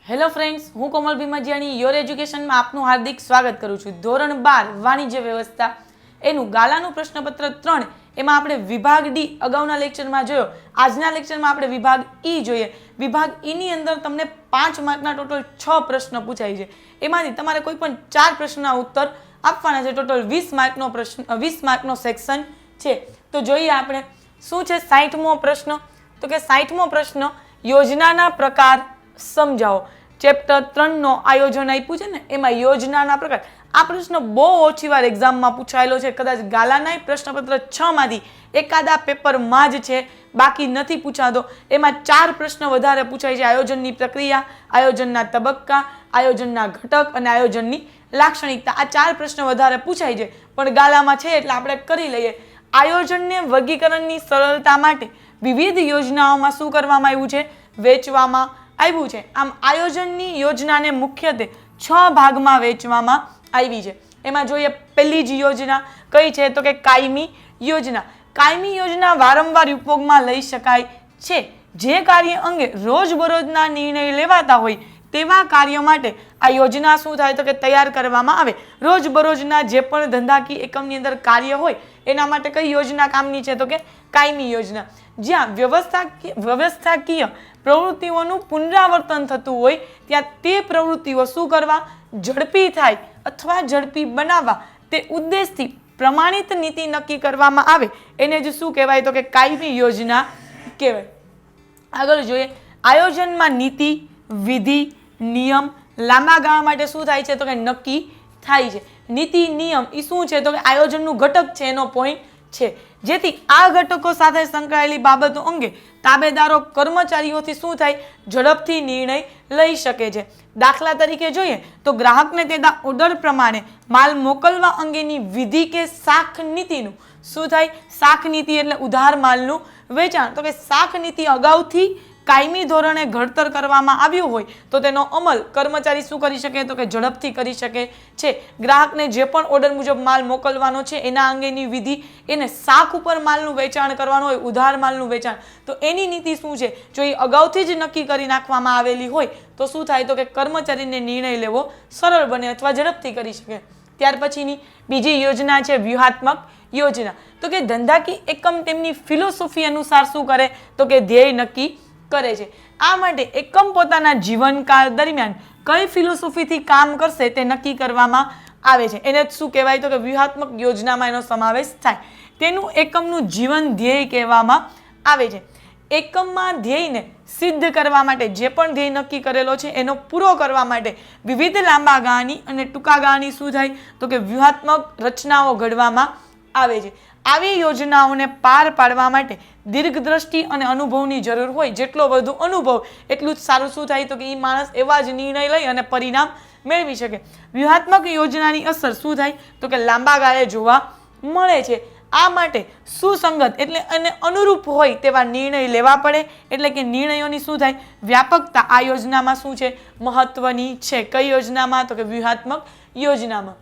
Hello friends, હું કોમલ ભીમાજીયાણી your એજ્યુકેશનમાં આપનું હાર્દિક સ્વાગત કરું છું. ધોરણ 12 વાણિજ્ય વ્યવસ્થા એનું ગાલાનું પ્રશ્નપત્ર 3 એમાં આપણે વિભાગ ડી અગાઉના લેક્ચરમાં જોયો. આજના લેક્ચરમાં આપણે વિભાગ ઈ જોઈએ. વિભાગ ઈની અંદર તમને 5 માર્કના ટોટલ 6 પ્રશ્ન પૂછાય છે. એમાંથી તમારે કોઈ પણ 4 પ્રશ્નના ઉત્તર આપવાના છે. ટોટલ 20 માર્કનો પ્રશ્ન 20 માર્કનો સેક્શન છે. તો જોઈએ આપણે શું છે 60મો પ્રશ્ન. તો કે 60મો પ્રશ્ન યોજનાના પ્રકાર સમજાવો. ચેપ્ટર 3 નો આયોજન આપ્યું છે ને, એમાં યોજનાના પ્રકાર. આ પ્રશ્ન બહુ ઓછી વાર એક્ઝામમાં પૂછાયેલો છે. કદાચ ગાલાના પ્રશ્નપત્ર 6 માંથી એકાદા પેપરમાં જ છે, બાકી નથી પૂછાતો. એમાં 4 પ્રશ્ન વધારે પૂછાય છે. આયોજનની પ્રક્રિયા, આયોજનના તબક્કા, આયોજનના ઘટક અને આયોજનની લાક્ષણિકતા. આ 4 પ્રશ્ન વધારે પૂછાય છે, પણ ગાલામાં છે એટલે આપણે કરી લઈએ. આયોજનને વર્ગીકરણની સરળતા માટે વિવિધ યોજનાઓમાં શું કરવામાં આવ્યું છે? વેચવામાં આવ્યું છે. આમ આયોજનની યોજનાને મુખ્યત્વે 6 ભાગમાં વેચવામાં આવી છે. એમાં જોઈએ પહેલી જ યોજના કઈ છે તો કે કાયમી યોજના. કાયમી યોજના વારંવાર ઉપયોગમાં લઈ શકાય છે. જે કાર્ય અંગે રોજબરોજના નિર્ણય લેવાતા હોય તેવા કાર્યો માટે આ યોજના શું થાય તો કે તૈયાર કરવામાં આવે. રોજબરોજના જે પણ ધંધાકીય એકમની અંદર કાર્ય હોય એના માટે કઈ યોજના કામની છે તો કે કાયમી યોજના. જ્યાં વ્યવસ્થાકીય પ્રવૃત્તિઓનું પુનરાવર્તન થતું હોય ત્યાં તે પ્રવૃત્તિઓ શું કરવા? ઝડપી થાય અથવા ઝડપી બનાવવા તે ઉદ્દેશથી પ્રમાણિત નીતિ નક્કી કરવામાં આવે એને જ શું કહેવાય તો કે કાયમી યોજના કહેવાય. આગળ જોઈએ આયોજનમાં નીતિ, વિધિ, નિયમ લાંબા ગાળા માટે શું થાય છે તો કે નક્કી થાય છે. નીતિ નિયમ એ શું છે તો કે આયોજનનું ઘટક છે, એનો પોઈન્ટ છે. જેથી આ ઘટકો સાથે સંકળાયેલી બાબતો અંગે તાબેદારો કર્મચારીઓથી શું થાય? ઝડપથી નિર્ણય લઈ શકે છે. દાખલા તરીકે જોઈએ તો ગ્રાહકને તેના ઓર્ડર પ્રમાણે માલ મોકલવા અંગેની વિધિ કે શાખ નીતિનું શું થાય? શાખ નીતિ એટલે ઉધાર માલનું વેચાણ. તો કે શાખ નીતિ અગાઉથી કાયમી ધોરણે ઘડતર કરવામાં આવ્યું હોય તો તેનો અમલ કર્મચારી શું કરી શકે તો કે ઝડપથી કરી શકે છે. ગ્રાહકને જે પણ ઓર્ડર મુજબ માલ મોકલવાનો છે એના અંગેની વિધિ, એને શાખ ઉપર માલનું વેચાણ કરવાનું હોય, ઉધાર માલનું વેચાણ, તો એની નીતિ શું છે? જો એ અગાઉથી જ નક્કી કરી નાખવામાં આવેલી હોય તો શું થાય તો કે કર્મચારીને નિર્ણય લેવો સરળ બને અથવા ઝડપથી કરી શકે. ત્યાર પછીની બીજી યોજના છે વ્યૂહાત્મક યોજના. તો કે ધંધાકીય એકમ તેમની ફિલોસોફી અનુસાર શું કરે તો કે ધ્યેય નક્કી કરે છે. આ માટે એકમ પોતાના જીવનકાળ દરમિયાન કઈ ફિલોસોફીથી કામ કરશે તે નક્કી કરવામાં આવે છે. એને શું કહેવાય તો કે વ્યૂહાત્મક યોજનામાં એનો સમાવેશ થાય. તેનું એકમનું જીવન ધ્યેય કહેવામાં આવે છે. એકમમાં ધ્યેયને સિદ્ધ કરવા માટે જે પણ ધ્યેય નક્કી કરેલો છે એનો પૂરો કરવા માટે વિવિધ લાંબા ગાળાની અને ટૂંકા ગાળાની શું થાય તો કે વ્યૂહાત્મક રચનાઓ ઘડવામાં આવે છે. આવી યોજનાઓને પાર પાડવા માટે દીર્ઘદ્રષ્ટિ અને અનુભવની જરૂર હોય. જેટલો વધુ અનુભવ એટલું જ સારું શું થાય તો કે એ માણસ એવા જ નિર્ણય લઈ અને પરિણામ મેળવી શકે. વ્યૂહાત્મક યોજનાની અસર શું થાય તો કે લાંબા ગાળે જોવા મળે છે. આ માટે સુસંગત એટલે અને અનુરૂપ હોય તેવા નિર્ણય લેવા પડે. એટલે કે નિર્ણયોની શું થાય? વ્યાપકતા આ યોજનામાં શું છે? મહત્વની છે. કઈ યોજનામાં તો કે વ્યૂહાત્મક યોજનામાં.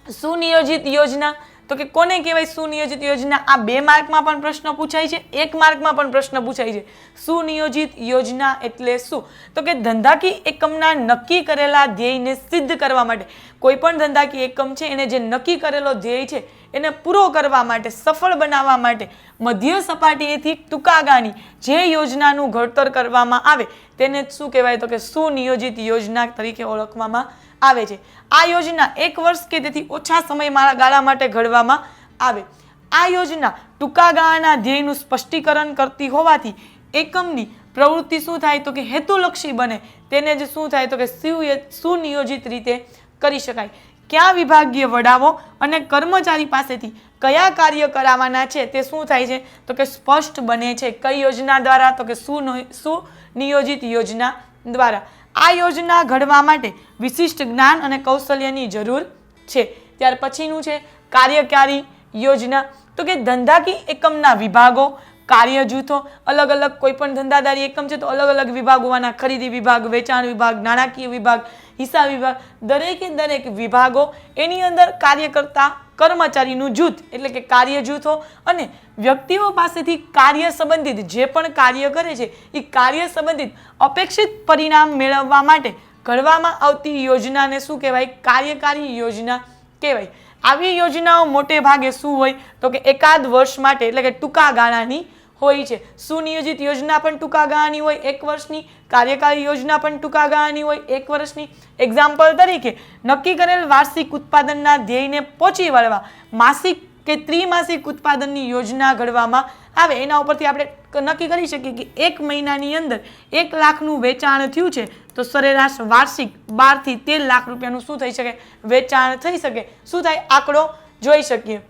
સુનિયોજિત યોજના તો કે કોને કહેવાય સુનિયોજિત યોજના? આ 2 માર્કમાં પણ પ્રશ્ન પૂછાય છે, 1 માર્કમાં પણ પ્રશ્ન પૂછાય છે. સુનિયોજિત યોજના એટલે શું તો કે ધંધાકીય એકમના નક્કી કરેલા ધ્યેયને સિદ્ધ કરવા માટે કોઈ પણ ધંધાકીય એકમ છે એને જે નક્કી કરેલો ધ્યેય છે એને પૂરો કરવા માટે, સફળ બનાવવા માટે મધ્ય સપાટીએથી ટૂંકા ગાળાની જે યોજનાનું ઘડતર કરવામાં આવે તેને શું કહેવાય તો કે સુનિયોજિત યોજના તરીકે ઓળખવામાં આવે છે. આ યોજના 1 વર્ષ કે તેથી ઓછા સમય ગાળા માટે ઘડવામાં આવે. આ યોજના ટૂંકા ગાળાના ધ્યેયનું સ્પષ્ટીકરણ કરતી હોવાથી એકમની પ્રવૃત્તિ શું થાય તો કે હેતુલક્ષી બને. તેને જ શું થાય તો કે સુનિયોજિત રીતે કરી શકાય. કયા વિભાગીય વડાઓ અને કર્મચારી પાસેથી કયા કાર્ય કરાવવાના છે તે શું થાય છે તો કે સ્પષ્ટ બને છે. કઈ યોજના દ્વારા તો કે સુનિયોજિત યોજના દ્વારા. આ યોજના ઘડવા માટે વિશિષ્ટ જ્ઞાન અને કૌશલ્યની જરૂર છે. ત્યાર પછીનું છે કાર્યકારી યોજના. તો કે ધંધાકીય એકમના વિભાગો, કાર્ય જૂથો અલગ અલગ, કોઈ પણ ધંધાદારી એકમ છે તો અલગ અલગ વિભાગ હોવાના. ખરીદી વિભાગ, વેચાણ વિભાગ, નાણાકીય વિભાગ, હિસાબ વિભાગ, દરેકે દરેક વિભાગો એની અંદર કાર્ય કરતા કર્મચારીનું જૂથ એટલે કે કાર્ય જૂથો અને વ્યક્તિઓ પાસેથી કાર્ય સંબંધિત જે પણ કાર્ય કરે છે એ કાર્ય સંબંધિત અપેક્ષિત પરિણામ મેળવવા માટે ઘડવામાં આવતી યોજનાને શું કહેવાય? કાર્યકારી યોજના કહેવાય. આવી યોજનાઓ મોટે ભાગે શું હોય તો કે એકાદ વર્ષ માટે એટલે કે ટૂંકા ગાળાની હોય છે. સુનિયોજિત યોજના પણ ટૂંકા ગાળાની હોય 1 વર્ષની, કાર્યકારી યોજના પણ ટૂંકા ગાળાની હોય 1 વર્ષની. એક્ઝામ્પલ તરીકે નક્કી કરેલ વાર્ષિક ઉત્પાદનના ધ્યેયને પહોંચી વળવા માસિક કે ત્રિમાસિક ઉત્પાદનની યોજના ઘડવામાં આવે. એના ઉપરથી આપણે નક્કી કરી શકીએ કે 1 મહિનાની અંદર 1 લાખનું વેચાણ થયું છે તો સરેરાશ વાર્ષિક 12 થી 13 લાખ રૂપિયાનું શું થઈ શકે? વેચાણ થઈ શકે. શું થાય? આંકડો જોઈ શકીએ.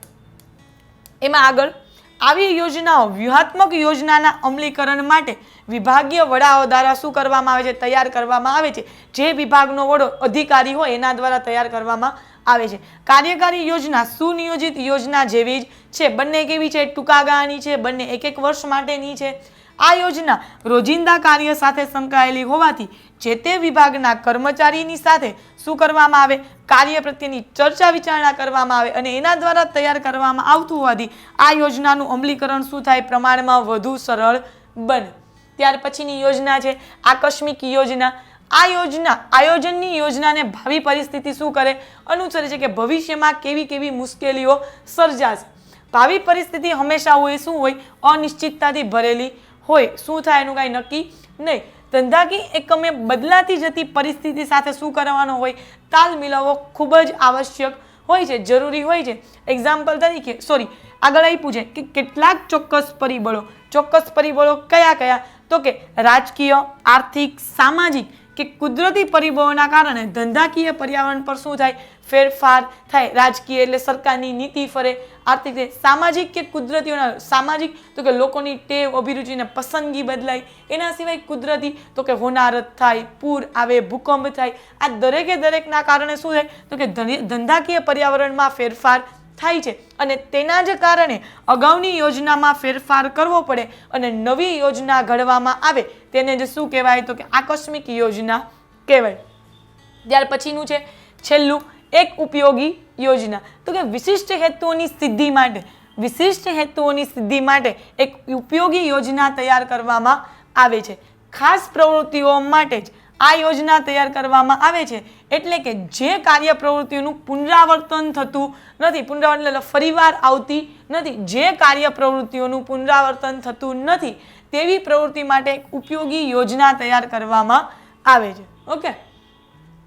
એમાં આગળ આવી યોજનાઓ વ્યૂહાત્મક યોજનાના અમલીકરણ માટે વિભાગીય વડાઓ દ્વારા શું કરવામાં આવે છે? તૈયાર કરવામાં આવે છે. જે વિભાગનો વડો અધિકારી હોય એના દ્વારા તૈયાર કરવામાં આવે છે. કાર્યકારી યોજના સુનિયોજિત યોજના જેવી જ છે. બંને કેવી છે? ટૂંકા ગાળાની છે. બંને 1 વર્ષ માટેની છે. આ યોજના રોજિંદા કાર્ય સાથે સંકળાયેલી હોવાથી જે તે વિભાગના કર્મચારીની સાથે શું કરવામાં આવે? કાર્ય પ્રત્યેની ચર્ચા વિચારણા કરવામાં આવે અને એના દ્વારા તૈયાર કરવામાં આવતું હોવાથી આ યોજનાનું અમલીકરણ શું થાય? પ્રમાણમાં વધુ સરળ બને. ત્યાર પછીની યોજના છે આકસ્મિક યોજના. આ યોજના આયોજનની યોજનાને ભાવિ પરિસ્થિતિ શું કરે? અનુસરે છે કે ભવિષ્યમાં કેવી કેવી મુશ્કેલીઓ સર્જાશે. ભાવિ પરિસ્થિતિ હંમેશા હોય શું હોય? અનિશ્ચિતતાથી ભરેલી હોય. શું થાય એનું કાંઈ નક્કી નહીં. ધંધાકીય એકમે બદલાતી જતી પરિસ્થિતિ સાથે શું કરવાનો હોય? તાલ મિલાવવો ખૂબ જ આવશ્યક હોય છે, જરૂરી હોય છે. એક્ઝામ્પલ તરીકે આગળ આપ્યું છે કે કેટલાક ચોક્કસ પરિબળો કયા કયા? તો કે રાજકીય, આર્થિક, સામાજિક કે કુદરતી પરિબળોના કારણે ધંધાકીય પર્યાવરણ પર શું થાય? ફેરફાર થાય. રાજકીય એટલે સરકારની નીતિ ફરે, આર્થિક સામાજિક કે કુદરતીઓના સામાજિક તો કે લોકોની ટેવ, અભિરુચિ ને પસંદગી બદલાય. એના સિવાય કુદરતી તો કે હોનારત થાય, પૂર આવે, ભૂકંપ થાય. આ દરેકના કારણે શું થાય? તો કે ધંધાકીય પર્યાવરણમાં ફેરફાર થાય છે અને તેના જ કારણે અગાઉની યોજનામાં ફેરફાર કરવો પડે અને નવી યોજના ઘડવામાં આવે તેને જ શું કહેવાય? તો કે આકસ્મિક યોજના કહેવાય. ત્યાર પછીનું છે છેલ્લું એક ઉપયોગી યોજના. તો કે વિશિષ્ટ હેતુઓની સિદ્ધિ માટે એક ઉપયોગી યોજના તૈયાર કરવામાં આવે છે. ખાસ પ્રવૃત્તિઓ માટે જ આ યોજના તૈયાર કરવામાં આવે છે. એટલે કે જે કાર્ય પ્રવૃત્તિઓનું પુનરાવર્તન થતું નથી, પુનરાવર્તન એટલે ફરીવાર આવતી નથી, જે કાર્ય પ્રવૃત્તિઓનું પુનરાવર્તન થતું નથી તેવી પ્રવૃત્તિ માટે એક ઉપયોગી યોજના તૈયાર કરવામાં આવે છે. ઓકે,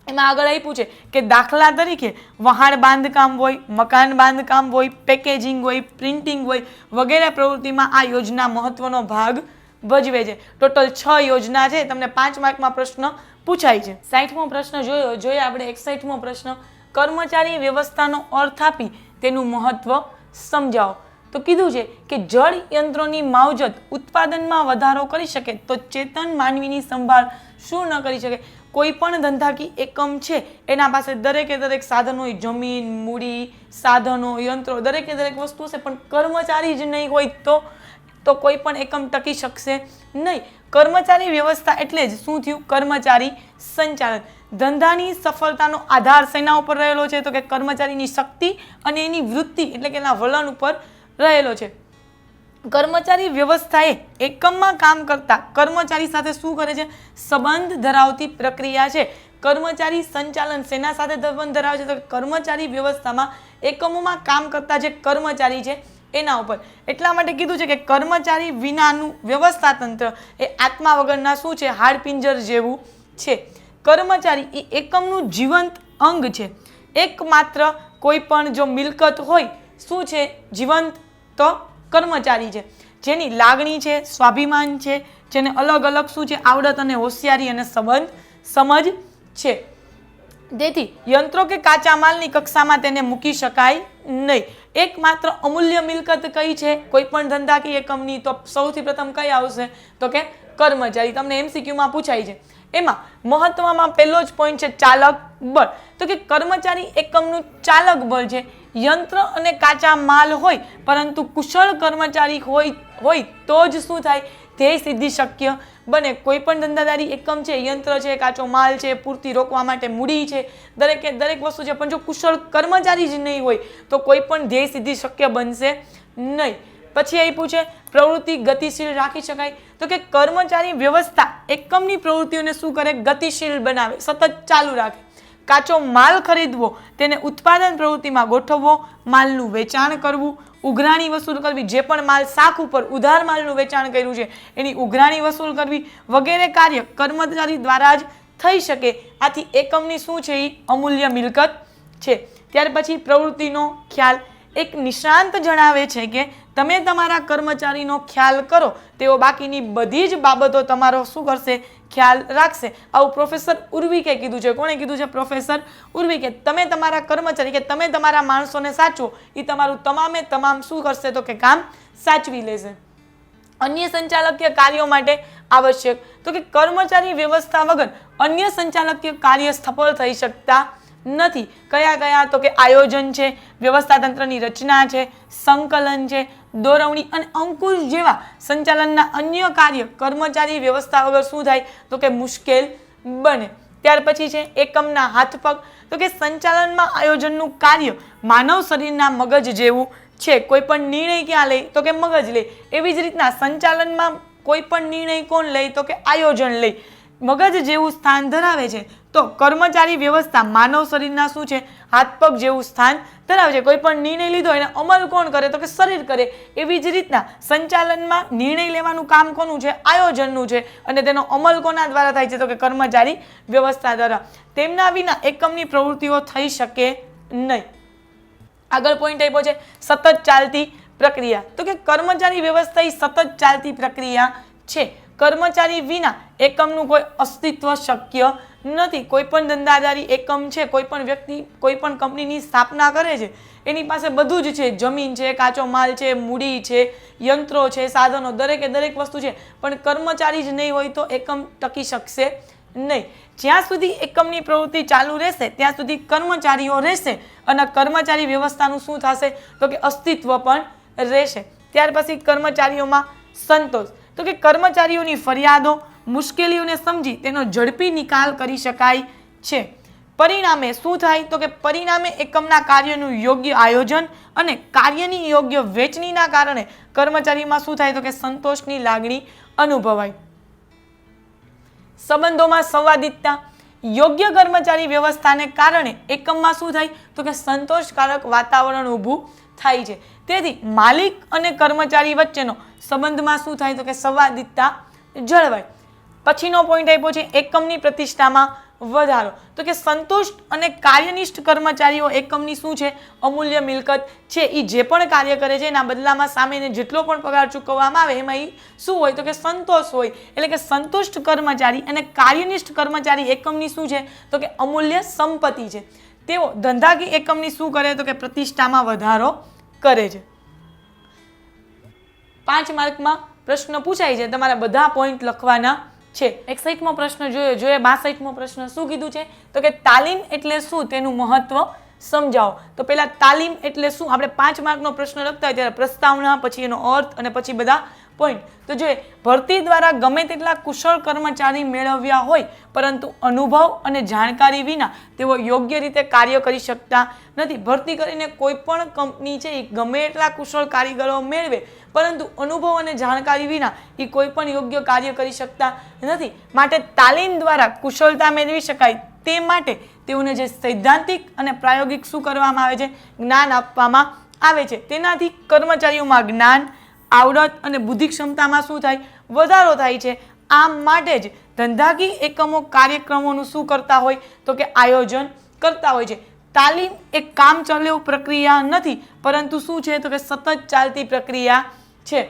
એમાં આગળ આપ્યું છે કે દાખલા તરીકે વહાણ બાંધકામ હોય, મકાન બાંધકામ હોય, પેકેજિંગ હોય, પ્રિન્ટિંગ હોય વગેરે પ્રવૃત્તિમાં આ યોજના મહત્વનો ભાગ ભજવે છે. ટોટલ 6 યોજના છે. તમને 5 માર્કમાં પ્રશ્ન પૂછાય છે. 60મો પ્રશ્ન જોઈએ આપણે. 61મો પ્રશ્ન, કર્મચારી વ્યવસ્થાનો અર્થ આપી તેનું મહત્વ સમજાવો. તો કીધું છે કે જળ યંત્રોની માવજત ઉત્પાદનમાં વધારો કરી શકે તો ચેતન માનવીની સંભાળ શું ન કરી શકે? કોઈ પણ ધંધાકીય એકમ છે એના પાસે દરેક સાધનો હોય, જમીન, મૂડી, સાધનો, યંત્રો, દરેક વસ્તુ છે, પણ કર્મચારી જ નહીં હોય તો કોઈ પણ એકમ ટકી શકશે નહીં. કર્મચારી વ્યવસ્થા એટલે જ શું થયું? કર્મચારી સંચાલન. ધંધાની સફળતાનો આધાર શેના ઉપર રહેલો છે? તો કે કર્મચારીની શક્તિ અને એની વૃત્તિ એટલે કે એના વલણ ઉપર રહેલો છે. કર્મચારી વ્યવસ્થાએ એકમમાં કામ કરતા કર્મચારી સાથે શું કરે છે? સંબંધ ધરાવતી પ્રક્રિયા છે. કર્મચારી સંચાલન શેના સાથે સંબંધ ધરાવે છે? તો કર્મચારી વ્યવસ્થામાં એકમોમાં કામ કરતા જે કર્મચારી છે એના ઉપર. એટલા માટે કીધું છે કે કર્મચારી વિનાનું વ્યવસ્થા તંત્ર એ આત્મા વગરના શું છે? હાડપિંજર જેવું છે. કર્મચારી એ એકમનું જીવંત અંગ છે. એકમાત્ર કોઈ પણ જો મિલકત હોય શું છે? જીવંત તો કર્મચારી છે, જેની લાગણી છે, સ્વાભિમાન છે, જેને અલગ શું છે? આવડત અને હોશિયારી અને સમજ છે. તેથી યંત્રો કે કાચા માલની કક્ષામાં તેને મૂકી શકાય નહીં. એકમાત્ર અમૂલ્ય મિલકત કઈ છે કોઈ પણ ધંધાકીય એકમની? તો સૌથી પ્રથમ કઈ આવશે? તો કે કર્મચારી. તમને MCQમાં પૂછાય છે. એમાં મહત્વમાં પહેલો જ પોઈન્ટ છે ચાલક બળ. તો કે કર્મચારી એકમનું ચાલક બળ છે યંત્ર અને કાચા માલ હોય પરંતુ કુશળ કર્મચારી હોય તો જ શું થાય, ધ્યેય સિદ્ધિ શક્ય બને. કોઈ પણ ધંધાદારી એકમ છે, યંત્ર છે, કાચો માલ છે, પૂર્તિ રોકવા માટે મૂડી છે, દરેક વસ્તુ છે, પણ જો કુશળ કર્મચારી જ નહીં હોય તો કોઈ પણ ધ્યેય સિદ્ધિ શક્ય બનશે નહીં. પછી અહીં પૂછે પ્રવૃત્તિ ગતિશીલ રાખી શકાય, તો કે કર્મચારી વ્યવસ્થા એકમની પ્રવૃત્તિઓને શું કરે, ગતિશીલ બનાવે, સતત ચાલુ રાખે. કાચો માલ ખરીદવો, તેને ઉત્પાદન પ્રવૃત્તિમાં ગોઠવવો, માલનું વેચાણ કરવું, ઉઘરાણી વસૂલ કરવી, જે પણ માલ શાખ ઉપર ઉધાર માલનું વેચાણ કર્યું છે એની ઉઘરાણી વસૂલ કરવી વગેરે કાર્ય કર્મચારી દ્વારા જ થઈ શકે. આથી એકમની શું છે, એ અમૂલ્ય મિલકત છે. ત્યાર પછી પ્રવૃત્તિનો ખ્યાલ. એક નિષ્ણાંત જણાવે છે કે તમે તમારા કર્મચારીનો ખ્યાલ કરો, તેઓ બાકીની બધી જ બાબતો તમારો શું કરશે, ખ્યાલ રાખશે. આવું પ્રોફેસર ઉર્વિકે કીધું છે. કોણે કીધું છે? પ્રોફેસર ઉર્વિકે. તમે તમારા કર્મચારી કે તમે તમારા માણસોને સાચવો, એ તમારું તમામ શું કરશે, તો કે કામ સાચવી લેશે. અન્ય સંચાલકીય કાર્યો માટે આવશ્યક, તો કે કર્મચારી વ્યવસ્થા વગર અન્ય સંચાલકીય કાર્ય સફળ થઈ શકતા નથી. કયા? તો કે આયોજન છે, વ્યવસ્થા તંત્રની રચના છે, સંકલન છે, દોરવણી અને અંકુશ જેવા સંચાલનના અન્ય કાર્ય કર્મચારી વ્યવસ્થા વગર શું થાય, તો કે મુશ્કેલ બને. ત્યાર પછી છે એકમના હાથ પગ, તો કે સંચાલનમાં આયોજનનું કાર્ય માનવ શરીરના મગજ જેવું છે. કોઈ પણ નિર્ણય ક્યાં લે, તો કે મગજ લે. એવી જ રીતના સંચાલનમાં કોઈ પણ નિર્ણય કોણ લે, તો કે આયોજન લે. મગજ જેવું સ્થાન ધરાવે છે. તો કર્મચારી વ્યવસ્થા માનવ શરીરના શું છે, હાથ પગ જેવું સ્થાન ધરાવે છે. કોઈ પણ નિર્ણય લીધો એને અમલ કોણ કરે, તો કે શરીર કરે. એવી જ રીતના સંચાલનમાં નિર્ણય લેવાનું કામ કોનું છે, આયોજનનું છે, અને તેનો અમલ કોના દ્વારા થાય છે, તો કે કર્મચારી વ્યવસ્થા દ્વારા. તેમના વિના એકમની પ્રવૃત્તિઓ થઈ શકે નહીં. આગળ પોઈન્ટ આપ્યો છે સતત ચાલતી પ્રક્રિયા, તો કે કર્મચારી વ્યવસ્થા એ સતત ચાલતી પ્રક્રિયા છે. કર્મચારી વિના એકમનું કોઈ અસ્તિત્વ શક્ય નથી. કોઈ પણ ધંધાદારી એકમ છે, કોઈ પણ વ્યક્તિ કોઈ પણ કંપનીની સ્થાપના કરે છે, એની પાસે બધું જ છે, જમીન છે, કાચો માલ છે, મૂડી છે, યંત્રો છે, સાધનો, દરેક વસ્તુ છે, પણ કર્મચારી જ નહીં હોય તો એકમ ટકી શકશે નહીં. જ્યાં સુધી એકમની પ્રવૃત્તિ ચાલુ રહેશે ત્યાં સુધી કર્મચારીઓ રહેશે અને કર્મચારી વ્યવસ્થાનું શું થશે, તો કે અસ્તિત્વ પણ રહેશે. ત્યાર પછી કર્મચારીઓમાં સંતોષ, તો કે કર્મચારીઓની ફરિયાદો, મુશ્કેલીઓને સમજી તેનો ઝડપી નિકાલ કરી શકાય છે. પરિણામે શું થાય, તો કે પરિણામે એકમના કાર્યનું યોગ્ય આયોજન અને કાર્યની યોગ્ય વહેંચણીના કારણે કર્મચારીમાં શું થાય, તો કે સંતોષની લાગણી અનુભવાય. સંબંધોમાં સંવાદિતતા. યોગ્ય કર્મચારી વ્યવસ્થાને કારણે એકમમાં શું થાય, તો કે સંતોષકારક વાતાવરણ ઊભું થાય છે. તેથી માલિક અને કર્મચારી વચ્ચેનો સંબંધમાં શું થાય, તો કે સંવાદિતતા જળવાય. પછીનો પોઈન્ટ આપ્યો છે એકમની પ્રતિષ્ઠામાં વધારો, તો કે સંતુષ્ટ અને કાર્યનિષ્ઠ કર્મચારીઓ એકમની શું છે, અમૂલ્ય મિલકત છે. એ જે પણ કાર્ય કરે છે એના બદલામાં સામેને જેટલો પણ પગાર ચૂકવવામાં આવે એમાં એ શું હોય, તો કે સંતોષ હોય. એટલે કે સંતુષ્ટ કર્મચારી અને કાર્યનિષ્ઠ કર્મચારી એકમની શું છે, તો કે અમૂલ્ય સંપત્તિ છે. તેઓ ધંધાકીય એકમની શું કરે, તો કે પ્રતિષ્ઠામાં વધારો કરે છે. 5 માર્કમાં પ્રશ્ન પૂછાય છે, તમારા બધા પોઈન્ટ લખવાના છે. 61મો પ્રશ્ન જોઈએ 62મો પ્રશ્ન શું કીધું છે, તો કે તાલીમ એટલે શું, તેનું મહત્વ સમજાવો. તો પહેલા તાલીમ એટલે શું, આપણે 5 માર્કનો પ્રશ્ન લખતા હોય ત્યારે પ્રસ્તાવના, પછી એનો અર્થ અને પછી બધા પોઈન્ટ. તો જોઈએ ભરતી દ્વારા ગમે તેટલા કુશળ કર્મચારી મેળવ્યા હોય પરંતુ અનુભવ અને જાણકારી વિના તેઓ યોગ્ય રીતે કાર્ય કરી શકતા નથી. ભરતી કરીને કોઈ પણ કંપની છે એ ગમે એટલા કુશળ કારીગરો મેળવે પરંતુ અનુભવ અને જાણકારી વિના એ કોઈ પણ યોગ્ય કાર્ય કરી શકતા નથી. માટે તાલીમ દ્વારા કુશળતા મેળવી શકાય તે માટે તેઓને જે સૈદ્ધાંતિક અને પ્રાયોગિક શું કરવામાં આવે છે, જ્ઞાન આપવામાં આવે છે. તેનાથી કર્મચારીઓમાં જ્ઞાન, આવડત અને બુદ્ધિ ક્ષમતામાં શું થાય, વધારો થાય છે. આમ માટે જ ધંધાકીય એકમો કાર્યક્રમોનું શું કરતા હોય, તો કે આયોજન કરતા હોય છે. તાલીમ એક કામચલાઉ પ્રક્રિયા નથી પરંતુ શું છે, તો કે સતત ચાલતી પ્રક્રિયા છે.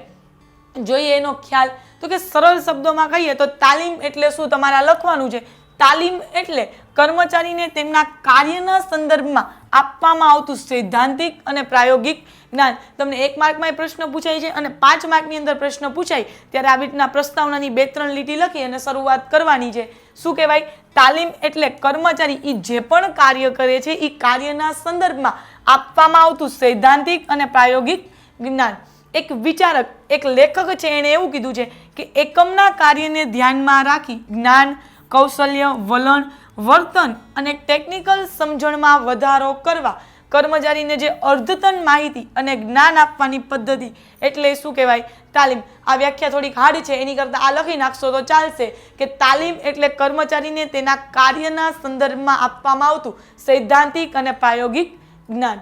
જોઈએ એનો ખ્યાલ, તો કે સરળ શબ્દોમાં કહીએ તો તાલીમ એટલે શું તમારે લખવાનું છે. તાલીમ એટલે કર્મચારીને તેમના કાર્યના સંદર્ભમાં આપવામાં આવતું સૈદ્ધાંતિક અને પ્રાયોગિક જ્ઞાન. તમને 1 માર્કમાં પ્રશ્ન પૂછાય છે અને 5 માર્કની અંદર પ્રશ્ન પૂછાય ત્યારે આવી રીતના પ્રસ્તાવનાની 2-3 લીટી લખી અને શરૂઆત કરવાની છે. શું કહેવાય, તાલીમ એટલે કર્મચારી એ જે પણ કાર્ય કરે છે એ કાર્યના સંદર્ભમાં આપવામાં આવતું સૈદ્ધાંતિક અને પ્રાયોગિક જ્ઞાન. એક વિચારક, એક લેખક છે, એણે એવું કીધું છે કે એકમના કાર્યને ધ્યાનમાં રાખી જ્ઞાન, કૌશલ્ય, વલણ, વર્તન અને ટેકનિકલ સમજણમાં વધારો કરવા કર્મચારીને જે અર્ધતન માહિતી અને જ્ઞાન આપવાની પદ્ધતિ એટલે શું કહેવાય? તાલીમ. આ વ્યાખ્યા થોડીક હાર્ડ છે, એની કરતાં આ લખી નાખશો તો ચાલશે કે તાલીમ એટલે કર્મચારીને તેના કાર્યના સંદર્ભમાં આપવામાં આવતું સૈદ્ધાંતિક અને પ્રાયોગિક જ્ઞાન.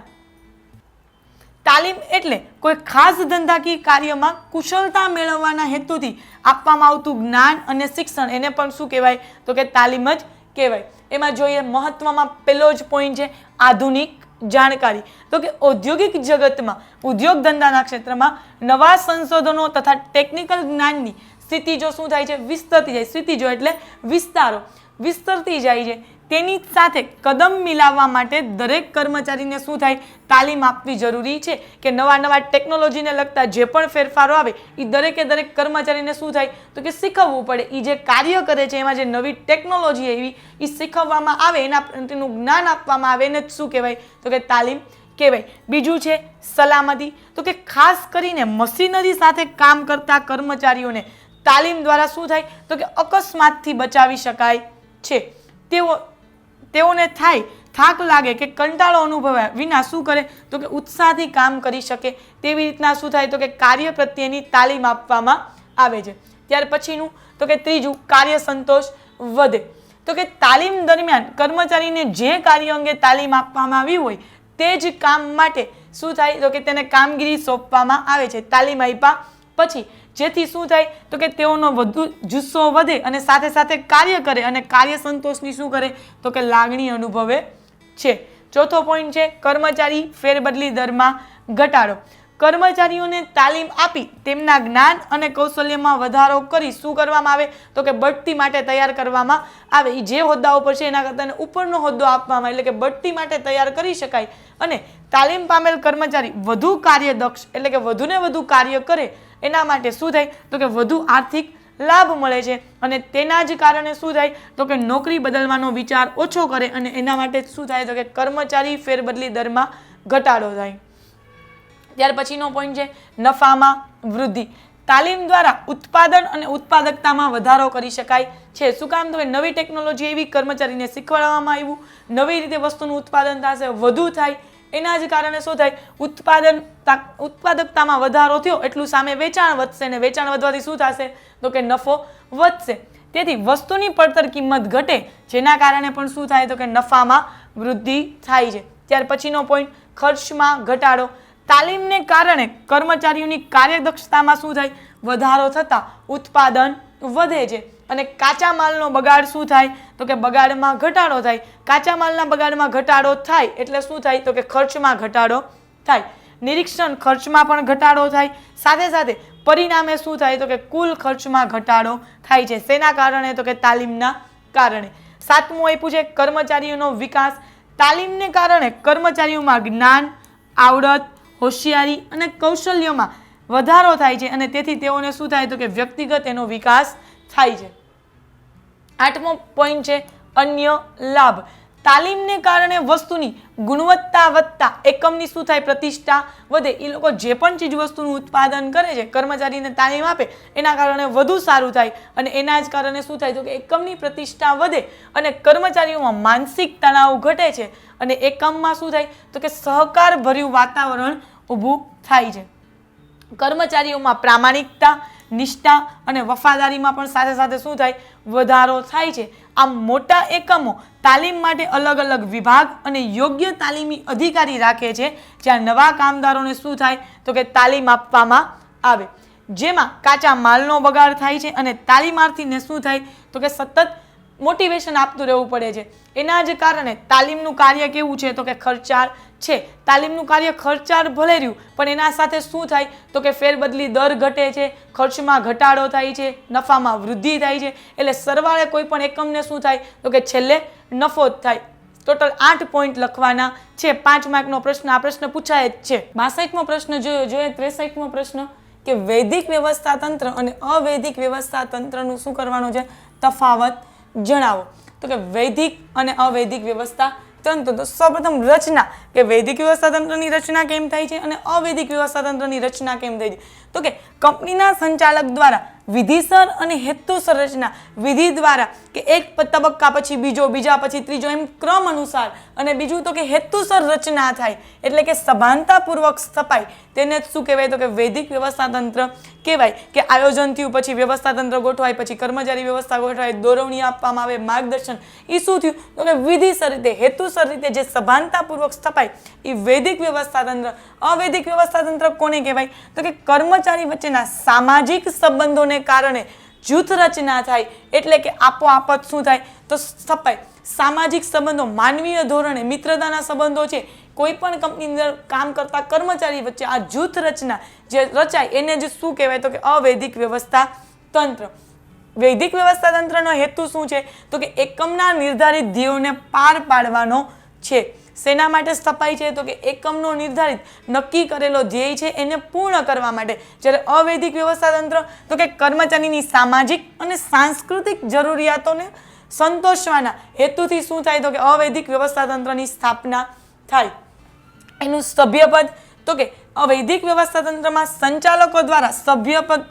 તાલીમ એટલે કોઈ ખાસ ધંધાકીય કાર્યમાં કુશળતા મેળવવાના હેતુથી આપવામાં આવતું જ્ઞાન અને શિક્ષણ, એને પણ શું કહેવાય? તો કે તાલીમ જ કહેવાય. એમાં જોઈએ મહત્વમાં પહેલો જ પોઈન્ટ છે આધુનિક જાણકારી. તો કે ઔદ્યોગિક જગતમાં, ઉદ્યોગ ધંધાના ક્ષેત્રમાં નવા સંશોધનો તથા ટેકનિકલ જ્ઞાનની સ્થિતિ જો શું થાય છે? વિસ્તરતી જાય. સ્થિતિજો એટલે વિસ્તારો, વિસ્તરતી જાય છે. તેની સાથે કદમ મિલાવવા માટે દરેક કર્મચારીને શું થાય? તાલીમ આપવી જરૂરી છે કે નવા નવા ટેકનોલોજીને લગતા જે પણ ફેરફારો આવે એ દરેકે દરેક કર્મચારીને શું થાય? તો કે શીખવવું પડે. એ જે કાર્ય કરે છે એમાં જે નવી ટેકનોલોજી એવી એ શીખવવામાં આવે, તેનું જ્ઞાન આપવામાં આવે, એને શું કહેવાય? તો કે તાલીમ કહેવાય. બીજું છે સલામતી. તો કે ખાસ કરીને મશીનરી સાથે કામ કરતા કર્મચારીઓને તાલીમ દ્વારા શું થાય? તો કે અકસ્માતથી બચાવી શકાય છે. તેઓને થાક લાગે કે કંટાળો અનુભવાય વિના શું કરે? તો કે ઉત્સાહથી કામ કરી શકે તેવી રીતના શું થાય? તો કે કાર્ય પ્રત્યેની તાલીમ આપવામાં આવે છે. ત્યાર પછીનું તો કે ત્રીજું, કાર્ય સંતોષ વધે. તો કે તાલીમ દરમિયાન કર્મચારીને જે કાર્ય અંગે તાલીમ આપવામાં આવી હોય તે જ કામ માટે શું થાય? તો કે તેને કામગીરી સોંપવામાં આવે છે તાલીમ આપ્યા પછી. જેથી શું થાય? તો કે તેઓનો વધુ જુસ્સો વધે અને સાથે સાથે કાર્ય કરે અને કાર્ય સંતોષની શું કરે? તો કે લાગણી અનુભવે છે. ચોથો પોઈન્ટ છે કર્મચારી ફેરબદલી દરમાં ઘટાડો. કર્મચારીઓને તાલીમ આપી તેમના જ્ઞાન અને કૌશલ્યમાં વધારો કરી શું કરવામાં આવે? તો કે બઢતી માટે તૈયાર કરવામાં આવે. એ જે હોદ્દાઓ પર છે એના કરતાં ઉપરનો હોદ્દો આપવામાં, એટલે કે બઢતી માટે તૈયાર કરી શકાય અને તાલીમ પામેલ કર્મચારી વધુ કાર્યદક્ષ એટલે કે વધુને વધુ કાર્ય કરે એના માટે શું થાય? તો કે વધુ આર્થિક લાભ મળે છે અને તેના જ કારણે શું થાય? તો કે નોકરી બદલવાનો વિચાર ઓછો કરે અને એના માટે શું થાય? તો કે કર્મચારી ફેરબદલી દરમાં ઘટાડો થાય. ત્યાર પછીનો પોઈન્ટ છે નફામાં વૃદ્ધિ. તાલીમ દ્વારા ઉત્પાદન અને ઉત્પાદકતામાં વધારો કરી શકાય છે. શું કામ? તો નવી ટેકનોલોજી એવી કર્મચારીને શીખવાડવામાં આવ્યું, નવી રીતે વસ્તુનું ઉત્પાદન થશે, વધુ થાય. એના જ કારણે શું થાય? ઉત્પાદકતામાં વધારો થયો એટલું સામે વેચાણ વધશે અને વેચાણ વધવાથી શું થશે? તો કે નફો વધશે. તેથી વસ્તુની પડતર કિંમત ઘટે જેના કારણે પણ શું થાય? તો કે નફામાં વૃદ્ધિ થાય છે. ત્યાર પછીનો પોઈન્ટ ખર્ચમાં ઘટાડો. તાલીમને કારણે કર્મચારીઓની કાર્યદક્ષતામાં શું થાય? વધારો થતા ઉત્પાદન વધે છે અને કાચા માલનો બગાડ શું થાય? તો કે બગાડમાં ઘટાડો થાય. કાચા માલના બગાડમાં ઘટાડો થાય એટલે શું થાય? તો કે ખર્ચમાં ઘટાડો થાય. નિરીક્ષણ ખર્ચમાં પણ ઘટાડો થાય. સાથે સાથે પરિણામે શું થાય? તો કે કુલ ખર્ચમાં ઘટાડો થાય છે. શેના કારણે? તો કે તાલીમના કારણે. સાતમું આપ્યું છે કર્મચારીઓનો વિકાસ. તાલીમને કારણે કર્મચારીઓમાં જ્ઞાન, આવડત, હોશિયારી અને કૌશલ્યોમાં વધારો થાય છે અને તેથી તેઓને શું થાય? તો કે વ્યક્તિગત એનો વિકાસ થાય છે. આઠમો પોઈન્ટ છે અન્ય લાભ. તાલીમને કારણે વસ્તુની ગુણવત્તા વધતા એકમની શું થાય? પ્રતિષ્ઠા વધે. એ લોકો જે પણ ચીજ વસ્તુનું ઉત્પાદન કરે છે કર્મચારીને તાલીમ આપે એના કારણે વધુ સારું થાય અને એના જ કારણે શું થાય? તો કે એકમની પ્રતિષ્ઠા વધે અને કર્મચારીઓમાં માનસિક તણાવ ઘટે છે અને એકમમાં શું થાય? તો કે સહકાર ભર્યું વાતાવરણ ઊભું થાય છે. કર્મચારીઓમાં પ્રામાણિકતા, નિષ્ઠા અને વફાદારીમાં પણ સાથે સાથે શું થાય? વધારો થાય છે. આમ મોટા એકમો તાલીમ માટે અલગ અલગ વિભાગ અને યોગ્ય તાલીમી અધિકારી રાખે છે જ્યાં નવા કામદારોને શું થાય? તો કે તાલીમ આપવામાં આવે. જેમાં કાચા માલનો બગાડ થાય છે અને તાલીમાર્થીને શું થાય? તો કે સતત મોટિવેશન આપતું રહેવું પડે છે. એના જ કારણે તાલીમનું કાર્ય કેવું છે? તો કે ખર્ચાળ છે. તાલીમનું કાર્ય ખર્ચાળ ભલે રહ્યું પણ એના સાથે શું થાય? તો કે ફેરબદલી દર ઘટે છે, ખર્ચમાં ઘટાડો થાય છે, નફામાં વૃદ્ધિ થાય છે. એટલે સરવાળે કોઈ પણ એકમને શું થાય? તો કે છેલ્લે નફો જ થાય. ટોટલ 8 પોઈન્ટ લખવાના છે. 5 માર્કનો પ્રશ્ન આ પ્રશ્ન પૂછાય જ છે. 62મો પ્રશ્ન જોઈએ 63મો પ્રશ્ન કે વૈદિક વ્યવસ્થા તંત્ર અને અવૈદિક વ્યવસ્થા તંત્રનું શું કરવાનું છે? તફાવત જણાવો. તો કે વૈદિક અને અવૈદિક વ્યવસ્થા તંત્ર. તો સૌપ્રથમ રચના, કે વૈદિક વ્યવસ્થા તંત્રની રચના કેમ થાય છે અને અવૈદિક વ્યવસ્થા તંત્રની રચના કેમ થાય છે. તો કે કંપનીના સંચાલક દ્વારા વિધિસર અને હેતુસર રચના, વિધિ દ્વારા કે એક તબક્કા પછી બીજો, બીજા પછી ત્રીજો, એમ ક્રમ અનુસાર. અને બીજું તો કે હેતુસર રચના થાય એટલે કે સભાનતાપૂર્વક સ્થપાય, તેને શું કહેવાય તો કે વૈદિક વ્યવસ્થા તંત્ર કહેવાય. કે આયોજન થયું, પછી વ્યવસ્થા તંત્ર ગોઠવાય, પછી કર્મચારી વ્યવસ્થા ગોઠવાય, દોરવણી આપવામાં આવે, માર્ગદર્શન, એ શું થયું તો કે વિધિસર રીતે, હેતુસર રીતે જે સભાનતાપૂર્વક સ્થપાય એ વૈદિક વ્યવસ્થા તંત્ર. અવૈદિક વ્યવસ્થા તંત્ર કોને કહેવાય તો કે કર્મચારી વચ્ચેના સામાજિક સંબંધોને કારણે જૂથ રચના થાય એટલે કે આપોઆપ જ શું થાય તો સ્થપાય. સામાજિક સંબંધો, માનવીય ધોરણે મિત્રતાના સંબંધો છે, કોઈ પણ કંપની અંદર કામ કરતા કર્મચારી વચ્ચે આ જૂથ રચના જે રચાય એને જ શું કહેવાય તો કે અવૈદિક વ્યવસ્થા તંત્ર. વૈદિક વ્યવસ્થા તંત્રનો હેતુ શું છે તો કે એકમના નિર્ધારિત ધ્યેયોને પાર પાડવાનો છે. શેના માટે સ્થપાય છે તો કે એકમનો નિર્ધારિત નક્કી કરેલો ધ્યેય છે એને પૂર્ણ કરવા માટે. જ્યારે અવૈદિક વ્યવસ્થા તંત્ર તો કે કર્મચારીની સામાજિક અને સાંસ્કૃતિક જરૂરિયાતોને સંતોષવાના હેતુથી શું થાય તો કે અવૈદિક વ્યવસ્થા તંત્રની સ્થાપના થાય. એનું સભ્યપદ તો કે અવૈદિક વ્યવસ્થા તંત્રમાં સંચાલકો દ્વારા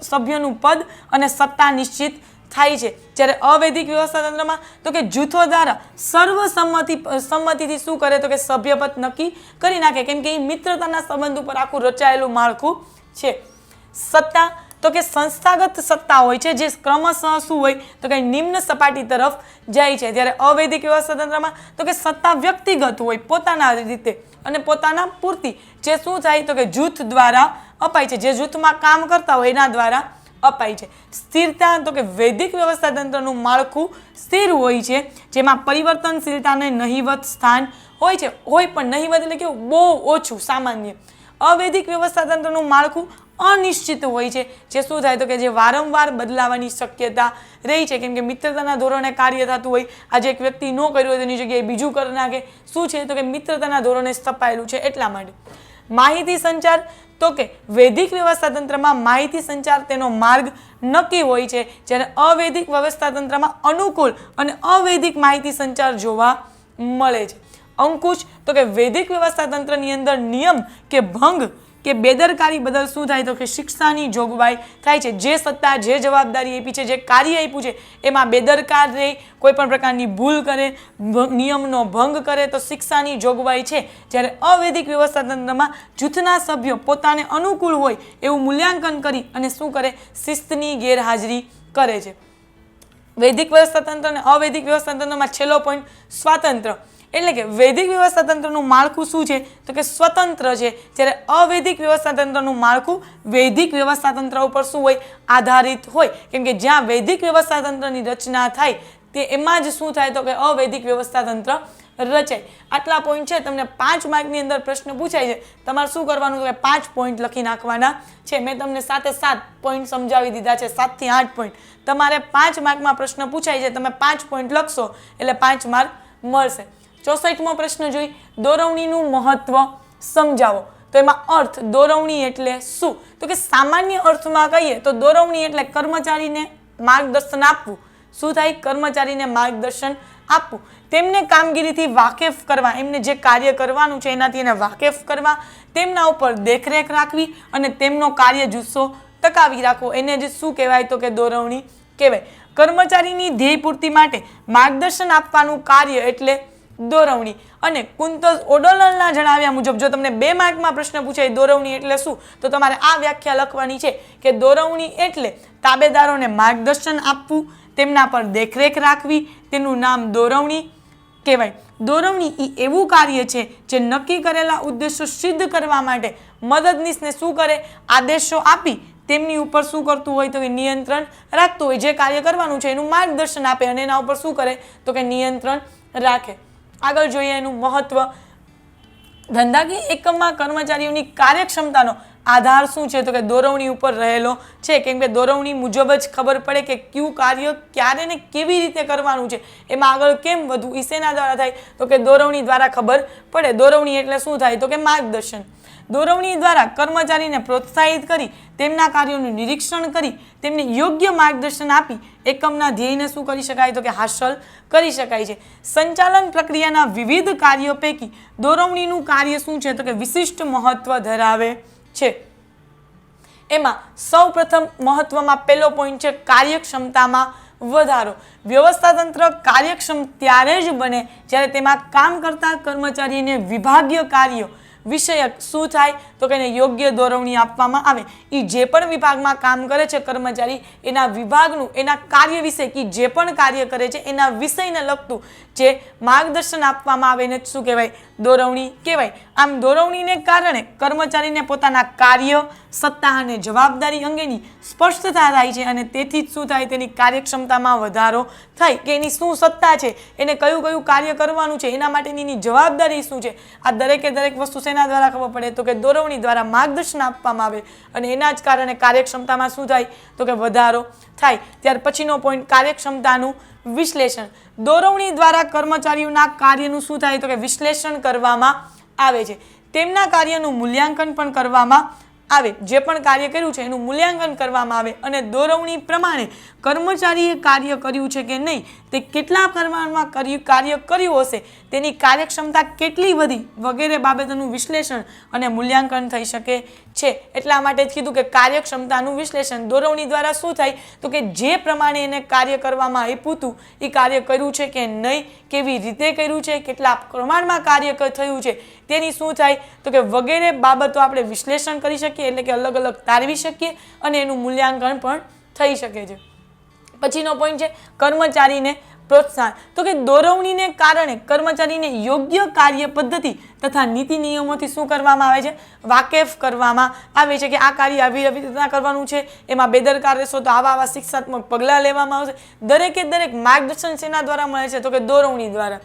સભ્યનું પદ અને સત્તા નિશ્ચિત થાય છે. જ્યારે અવૈદિક વ્યવસ્થા તંત્રમાં તો કે જૂથો દ્વારા સંમતિથી શું કરે તો કે સભ્યપદ નક્કી કરી નાખે, કેમ કે એ મિત્રતાના સંબંધ ઉપર આખું રચાયેલું માળખું છે. સત્તા તો કે સંસ્થાગત સત્તા હોય છે જે ક્રમશઃ શું હોય તો કે નિમ્ન સપાટી તરફ જાય છે. જ્યારે અવૈદિક વ્યવસ્થા તંત્રમાં તો કે સત્તા વ્યક્તિગત હોય, પોતાના રીતે અને પોતાના પૂરતી, જે શું થાય તો કે જૂથ દ્વારા અપાય છે, જે જૂથમાં કામ કરતા હોય એના દ્વારા અપાય છે. સ્થિરતા તો કે વૈદિક વ્યવસ્થા તંત્રનું માળખું સ્થિર હોય છે, જેમાં પરિવર્તનશીલતાને નહિવત સ્થાન હોય છે. હોય પણ નહિવત એટલે કેવું બહુ ઓછું, સામાન્ય. અવૈદિક વ્યવસ્થા તંત્રનું માળખું અનિશ્ચિત હોય છે, જે શું થાય તો કે જે વારંવાર બદલાવાની શક્યતા રહી છે, કેમ કે મિત્રતાના ધોરણે કાર્ય થતું હોય. આજે એક વ્યક્તિ ન કર્યું હોય તેની જગ્યાએ બીજું કરી નાખે. શું છે તો કે મિત્રતાના ધોરણે સ્થપાયેલું છે એટલા માટે. માહિતી સંચાર તો કે વૈદિક વ્યવસ્થા તંત્રમાં માહિતી સંચાર તેનો માર્ગ નક્કી હોય છે, જ્યારે અવૈદિક વ્યવસ્થા તંત્રમાં અનુકૂળ અને અવૈદિક માહિતી સંચાર જોવા મળે છે. અંકુશ તો કે વૈદિક વ્યવસ્થા તંત્રની અંદર નિયમ કે ભંગ કે બેદરકારી બદલ શું થાય તો કે શિક્ષાની જોગવાઈ થાય છે. જે સત્તા, જે જવાબદારી આપી છે, જે કાર્ય આપ્યું છે એમાં બેદરકાર રહે, કોઈ પણ પ્રકારની ભૂલ કરે, નિયમનો ભંગ કરે તો શિક્ષાની જોગવાઈ છે. જ્યારે અવૈદિક વ્યવસ્થા તંત્રમાં જૂથના સભ્યો પોતાને અનુકૂળ હોય એવું મૂલ્યાંકન કરી અને શું કરે, શિસ્તની ગેરહાજરી કરે છે. વૈદિક વ્યવસ્થા તંત્ર અને અવૈદિક વ્યવસ્થા તંત્રમાં છેલ્લો પોઈન્ટ સ્વાતંત્ર્ય, એટલે કે વૈદિક વ્યવસ્થા તંત્રનું માળખું શું છે તો કે સ્વતંત્ર છે, જ્યારે અવૈદિક વ્યવસ્થા તંત્રનું માળખું વૈદિક વ્યવસ્થા તંત્ર ઉપર શું હોય આધારિત હોય, કેમ કે જ્યાં વૈદિક વ્યવસ્થા તંત્રની રચના થાય તે એમાં જ શું થાય તો કે અવૈદિક વ્યવસ્થા તંત્ર રચાય. આટલા પોઈન્ટ છે. તમને 5 માર્કની અંદર પ્રશ્ન પૂછાય છે, તમારે શું કરવાનું છે 5 પોઈન્ટ લખી નાખવાના છે. મેં તમને 7 પોઈન્ટ સમજાવી દીધા છે, 7 થી 8 પોઈન્ટ. તમારે 5 માર્કમાં પ્રશ્ન પૂછાય છે, તમે 5 પોઈન્ટ લખશો એટલે 5 માર્ક મળશે. 64મો પ્રશ્ન જોઈ, દોરવણીનું મહત્વ સમજાવો. તો એમાં અર્થ, દોરવણી એટલે શું તો કે સામાન્ય અર્થમાં કહીએ તો દોરવણી એટલે કર્મચારીને માર્ગદર્શન આપવું. શું થાય? કર્મચારીને માર્ગદર્શન આપવું, તેમને કામગીરીથી વાકેફ કરવા, એમને જે કાર્ય કરવાનું છે એનાથી એને વાકેફ કરવા, તેમના ઉપર દેખરેખ રાખવી અને તેમનો કાર્ય જુસ્સો ટકાવી રાખવો, એને જ શું કહેવાય તો કે દોરવણી કહેવાય. કર્મચારીની ધ્યેય પૂર્તિ માટે માર્ગદર્શન આપવાનું કાર્ય એટલે દોરવણી. અને કુંતલ ઓડોલના જણાવ્યા મુજબ જો તમને 2 માર્કમાં પ્રશ્ન પૂછાય દોરવણી એટલે શું, તો તમારે આ વ્યાખ્યા લખવાની છે કે દોરવણી એટલે તાબેદારોને માર્ગદર્શન આપવું, તેમના પર દેખરેખ રાખવી, તેનું નામ દોરવણી કહેવાય. દોરવણી એ એવું કાર્ય છે જે નક્કી કરેલા ઉદ્દેશો સિદ્ધ કરવા માટે મદદનીશને શું કરે, આદેશો આપી તેમની ઉપર શું કરતું હોય તો કે નિયંત્રણ રાખતું હોય. જે કાર્ય કરવાનું છે એનું માર્ગદર્શન આપે અને એના ઉપર શું કરે તો કે નિયંત્રણ રાખે. આગળ જોઈએ એનું મહત્વ. ધંધાકીય એકમમાં કર્મચારીઓની કાર્યક્ષમતાનો આધાર શું છે તો કે દોરવણી ઉપર રહેલો છે, કેમ કે દોરવણી મુજબ જ ખબર પડે કે કયું કાર્ય ક્યારે ને કેવી રીતે કરવાનું છે, એમાં આગળ કેમ વધવું, એ શેના દ્વારા થાય તો કે દોરવણી દ્વારા ખબર પડે. દોરવણી એટલે શું થાય તો કે માર્ગદર્શન. દોરવણી દ્વારા કર્મચારીને પ્રોત્સાહિત કરી તેમના કાર્યોનું નિરીક્ષણ કરી તેમને યોગ્ય માર્ગદર્શન આપી એકમના ધ્યેયને શું કરી શકાય તો કે હાંસલ કરી શકાય છે. સંચાલન પ્રક્રિયાના વિવિધ કાર્યો પૈકી દોરવણીનું કાર્ય શું છે તો કે વિશિષ્ટ મહત્વ ધરાવે છે. એમાં સૌપ્રથમ મહત્વમાં પહેલો પોઈન્ટ છે કાર્યક્ષમતામાં વધારો. વ્યવસ્થાતંત્ર કાર્યક્ષમ ત્યારે જ બને જ્યારે તેમાં કામ કરતા કર્મચારીને વિભાગીય કાર્યો વિષયક શું થાય તો કે એને યોગ્ય દોરવણી આપવામાં આવે. એ જે પણ વિભાગમાં કામ કરે છે કર્મચારી એના વિભાગનું એના કાર્ય વિશે કે જે પણ કાર્ય કરે છે એના વિષયને લગતું જે માર્ગદર્શન આપવામાં આવે એને શું કહેવાય દોરવણી કહેવાય. આમ દોરવણીને કારણે કર્મચારીને પોતાના કાર્ય સત્તા અને જવાબદારી અંગેની સ્પષ્ટતા થાય છે અને તેથી જ શું થાય તેની કાર્યક્ષમતામાં વધારો થાય કે એની શું સત્તા છે એને કયું કયું કાર્ય કરવાનું છે એના માટેની એની જવાબદારી શું છે. આ દરેકે દરેક વસ્તુ શેના દ્વારા ખબર પડે તો કે દોરવણી દ્વારા માર્ગદર્શન આપવામાં આવે અને એના જ કારણે કાર્યક્ષમતામાં શું થાય તો કે વધારો થાય. ત્યાર પછીનો પોઈન્ટ કાર્યક્ષમતાનું વિશ્લેષણ. દોરવણી દ્વારા કર્મચારીઓના કાર્યનું શું થાય તો કે વિશ્લેષણ કરવામાં આવે છે. તેમના કાર્યનું મૂલ્યાંકન પણ કરવામાં આવે. જે પણ કાર્ય કર્યું છે એનું મૂલ્યાંકન કરવામાં આવે અને દોરવણી પ્રમાણે કર્મચારીએ કાર્ય કર્યું છે કે નહીં તે કેટલા પ્રમાણમાં કાર્ય કર્યું હશે તેની કાર્યક્ષમતા કેટલી વધી વગેરે બાબતોનું વિશ્લેષણ અને મૂલ્યાંકન થઈ શકે છે. એટલા માટે જ કીધું કે કાર્યક્ષમતાનું વિશ્લેષણ દોરવણી દ્વારા શું થાય તો કે જે પ્રમાણે એને કાર્ય કરવામાં આપ્યું હતું એ કાર્ય કર્યું છે કે નહીં કેવી રીતે કર્યું છે કેટલા પ્રમાણમાં કાર્ય થયું છે તેની શું થાય તો કે વગેરે બાબતો આપણે વિશ્લેષણ કરી શકીએ એટલે કે અલગ અલગ તારવી શકીએ અને એનું મૂલ્યાંકન પણ થઈ શકે છે. પછીનો પોઈન્ટ છે કર્મચારીને પ્રોત્સાહન. તો કે દોરવણીને કારણે કર્મચારીને યોગ્ય કાર્ય પદ્ધતિ તથા નીતિ નિયમોથી શું કરવામાં આવે છે વાકેફ કરવામાં આવે છે કે આ કાર્ય આવી રીતના કરવાનું છે એમાં બેદરકાર રહેશો તો આવા આવા શિક્ષાત્મક પગલાં લેવામાં આવશે. દરેકે દરેક માર્ગદર્શન શેના દ્વારા મળે છે તો કે દોરવણી દ્વારા.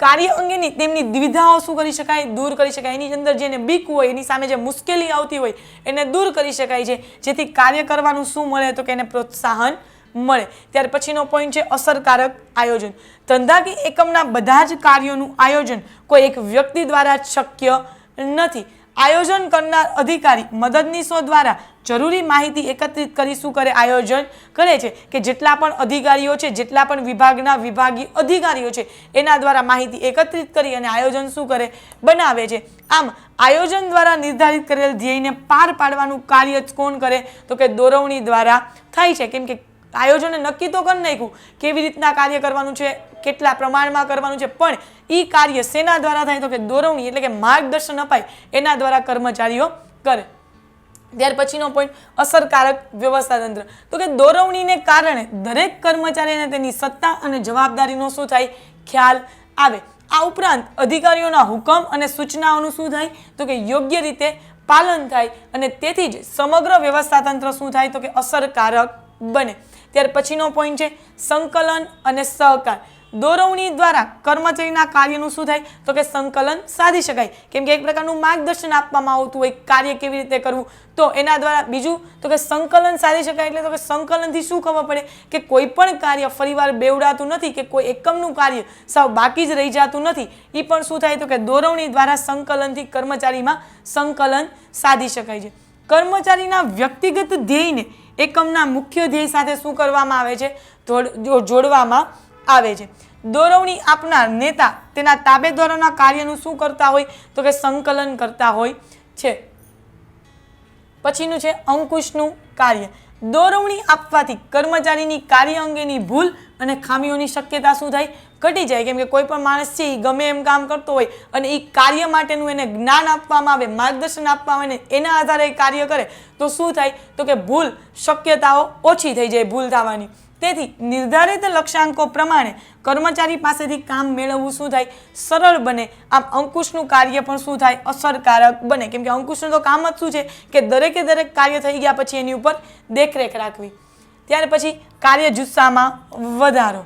કાર્ય અંગેની તેમની દ્વિધાઓ શું કરી શકાય દૂર કરી શકાય. એની અંદર જેને બીક હોય એની સામે જે મુશ્કેલી આવતી હોય એને દૂર કરી શકાય છે જેથી કાર્ય કરવાનું શું મળે તો કે એને પ્રોત્સાહન મળે. ત્યાર પછીનો પોઈન્ટ છે અસરકારક આયોજન. ધંધાકીય એકમના બધા જ કાર્યોનું આયોજન કોઈ એક વ્યક્તિ દ્વારા શક્ય નથી. આયોજન કરનાર અધિકારી મદદનીશો દ્વારા જરૂરી માહિતી એકત્રિત કરી શું કરે આયોજન કરે છે કે જેટલા પણ અધિકારીઓ છે જેટલા પણ વિભાગના વિભાગીય અધિકારીઓ છે એના દ્વારા માહિતી એકત્રિત કરી અને આયોજન શું કરે બનાવે છે. આમ આયોજન દ્વારા નિર્ધારિત કરેલ ધ્યેયને પાર પાડવાનું કાર્ય કોણ કરે તો કે દોરવણી દ્વારા થાય છે. કેમ કે આયોજને નક્કી તો કરી નાખ્યું કેવી રીતના કાર્ય કરવાનું છે કેટલા પ્રમાણમાં કરવાનું છે પણ એ કાર્ય શેના દ્વારા થાય તો કે દોરવણી એટલે કે માર્ગદર્શન અપાય એના દ્વારા કર્મચારીઓ કરે. ત્યાર પછીનો પોઈન્ટ અસરકારક વ્યવસ્થાતંત્ર. તો કે દોરવણીને કારણે દરેક કર્મચારીને તેની સત્તા અને જવાબદારીનો શું થાય ખ્યાલ આવે. આ ઉપરાંત અધિકારીઓના હુકમ અને સૂચનાઓનું શું થાય તો કે યોગ્ય રીતે પાલન થાય અને તેથી જ સમગ્ર વ્યવસ્થાતંત્ર શું થાય તો કે અસરકારક બને. ત્યાર પછીનો પોઈન્ટ છે સંકલન અને સહકાર. દોરવણી દ્વારા કર્મચારીના કાર્યનું શું થાય તો કે સંકલન સાધી શકાય. કેમ કે એક પ્રકારનું માર્ગદર્શન આપવામાં આવતું હોય કાર્ય કેવી રીતે કરવું તો એના દ્વારા બીજું તો કે સંકલન સાધી શકાય. એટલે તો કે સંકલનથી શું ખબર પડે કે કોઈ પણ કાર્ય ફરીવાર બેવડાતું નથી કે કોઈ એકમનું કાર્ય સાવ બાકી જ રહી જતું નથી. એ પણ શું થાય તો કે દોરવણી દ્વારા સંકલનથી કર્મચારીમાં સંકલન સાધી શકાય છે. કર્મચારીના વ્યક્તિગત ધ્યેયને એકમના મુખ્ય ધ્યેય સાથે શું કરવામાં આવે છે જોડવામાં આવે છે. દોરવણી આપનાર નેતા તેના તાબેદારોના કાર્યનું શું કરતા હોય તો કે સંકલન કરતા હોય છે. પછીનું છે અંકુશનું કાર્ય. દોરવણી આપવાથી કર્મચારીની કાર્ય અંગેની ભૂલ અને ખામીઓની શક્યતા શું થાય ઘટી જાય. કેમ કે કોઈ પણ માણસ છે એ ગમે એમ કામ કરતો હોય અને એ કાર્ય માટેનું એને જ્ઞાન આપવામાં આવે માર્ગદર્શન આપવામાં આવે એના આધારે કાર્ય કરે તો શું થાય તો કે ભૂલ શક્યતાઓ ઓછી થઈ જાય ભૂલ થવાની. તેથી નિર્ધારિત લક્ષ્યાંકો પ્રમાણે કર્મચારી પાસેથી કામ મેળવવું શું થાય સરળ બને. આમ અંકુશનું કાર્ય પણ શું થાય અસરકારક બને. કેમ કે અંકુશનું તો કામ જ શું છે કે દરેકે દરેક કાર્ય થઈ ગયા પછી એની ઉપર દેખરેખ રાખવી. ત્યાર પછી કાર્ય જુસ્સામાં વધારો.